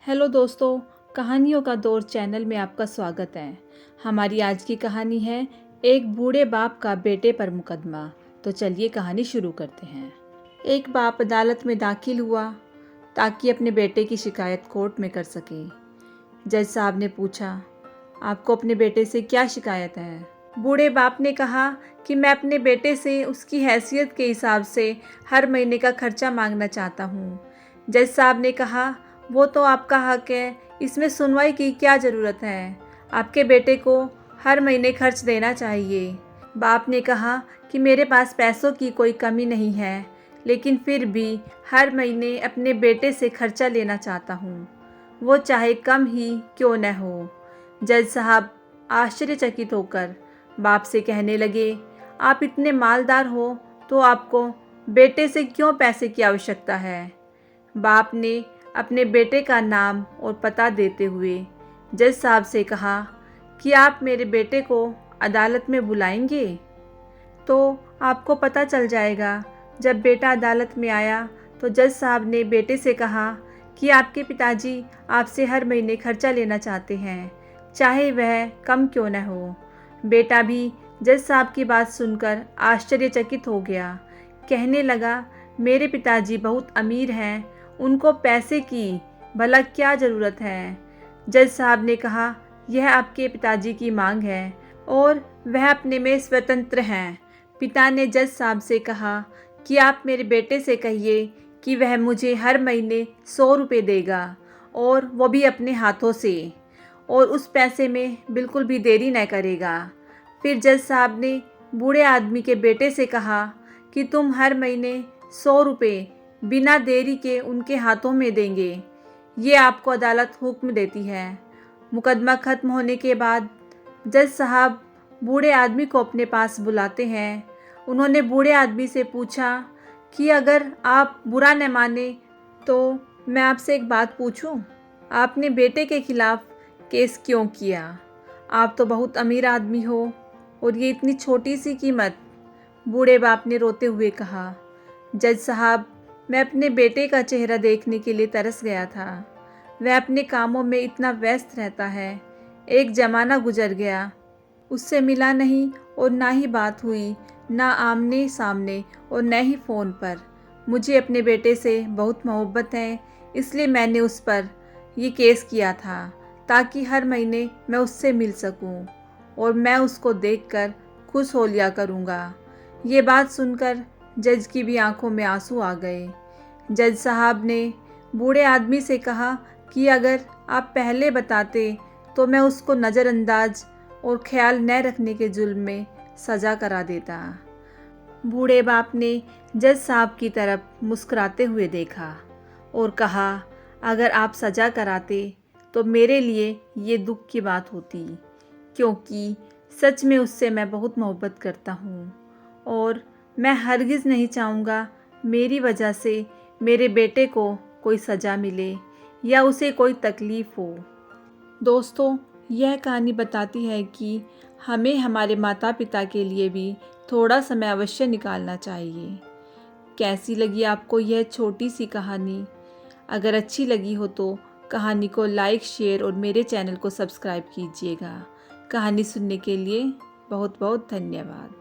Hello दोस्तों, कहानियों का दौर चैनल में आपका स्वागत है। हमारी आज की कहानी है एक बूढ़े बाप का बेटे पर मुकदमा। तो चलिए कहानी शुरू करते हैं। एक बाप अदालत में दाखिल हुआ ताकि अपने बेटे की शिकायत कोर्ट में कर सके। जज साहब ने पूछा, आपको अपने बेटे से क्या शिकायत है? बूढ़े बाप ने कहा कि मैं अपने बेटे से उसकी हैसियत के हिसाब से हर महीने का खर्चा मांगना चाहता हूँ। जज साहब ने कहा, वो तो आपका हक है, इसमें सुनवाई की क्या ज़रूरत है? आपके बेटे को हर महीने खर्च देना चाहिए। बाप ने कहा कि मेरे पास पैसों की कोई कमी नहीं है, लेकिन फिर भी हर महीने अपने बेटे से खर्चा लेना चाहता हूँ, वो चाहे कम ही क्यों न हो। जज साहब आश्चर्यचकित होकर बाप से कहने लगे, आप इतने मालदार हो तो आपको बेटे से क्यों पैसे की आवश्यकता है? बाप ने अपने बेटे का नाम और पता देते हुए जज साहब से कहा कि आप मेरे बेटे को अदालत में बुलाएंगे तो आपको पता चल जाएगा। जब बेटा अदालत में आया तो जज साहब ने बेटे से कहा कि आपके पिताजी आपसे हर महीने खर्चा लेना चाहते हैं, चाहे वह कम क्यों न हो। बेटा भी जज साहब की बात सुनकर आश्चर्यचकित हो गया। कहने लगा, मेरे पिताजी बहुत अमीर हैं, उनको पैसे की भला क्या ज़रूरत है? जज साहब ने कहा, यह आपके पिताजी की मांग है और वह अपने में स्वतंत्र हैं। पिता ने जज साहब से कहा कि आप मेरे बेटे से कहिए कि वह मुझे हर महीने 100 रुपये देगा, और वो भी अपने हाथों से, और उस पैसे में बिल्कुल भी देरी न करेगा। फिर जज साहब ने बूढ़े आदमी के बेटे से कहा कि तुम हर महीने 100 रुपये बिना देरी के उनके हाथों में देंगे। ये आपको अदालत हुक्म देती है। मुकदमा ख़त्म होने के बाद जज साहब बूढ़े आदमी को अपने पास बुलाते हैं। उन्होंने बूढ़े आदमी से पूछा कि अगर आप बुरा न माने तो मैं आपसे एक बात पूछूं, आपने बेटे के खिलाफ़ केस क्यों किया? आप तो बहुत अमीर आदमी हो और ये इतनी छोटी सी कीमत। बूढ़े बाप ने रोते हुए कहा, जज साहब, मैं अपने बेटे का चेहरा देखने के लिए तरस गया था। वह अपने कामों में इतना व्यस्त रहता है। एक ज़माना गुजर गया, उससे मिला नहीं और ना ही बात हुई, ना आमने सामने और न ही फ़ोन पर। मुझे अपने बेटे से बहुत मोहब्बत है, इसलिए मैंने उस पर ये केस किया था ताकि हर महीने मैं उससे मिल सकूं और मैं उसको देखकर खुश हो लिया करूँगा। ये बात सुनकर जज की भी आंखों में आंसू आ गए। जज साहब ने बूढ़े आदमी से कहा कि अगर आप पहले बताते तो मैं उसको नज़रअंदाज और ख्याल न रखने के जुल्म में सज़ा करा देता। बूढ़े बाप ने जज साहब की तरफ मुस्कुराते हुए देखा और कहा, अगर आप सज़ा कराते तो मेरे लिए ये दुख की बात होती, क्योंकि सच में उससे मैं बहुत मोहब्बत करता हूँ और मैं हरगिज़ नहीं चाहूँगा मेरी वजह से मेरे बेटे को कोई सज़ा मिले या उसे कोई तकलीफ़ हो। दोस्तों, यह कहानी बताती है कि हमें हमारे माता पिता के लिए भी थोड़ा समय अवश्य निकालना चाहिए। कैसी लगी आपको यह छोटी सी कहानी? अगर अच्छी लगी हो तो कहानी को लाइक, शेयर और मेरे चैनल को सब्सक्राइब कीजिएगा। कहानी सुनने के लिए बहुत बहुत धन्यवाद।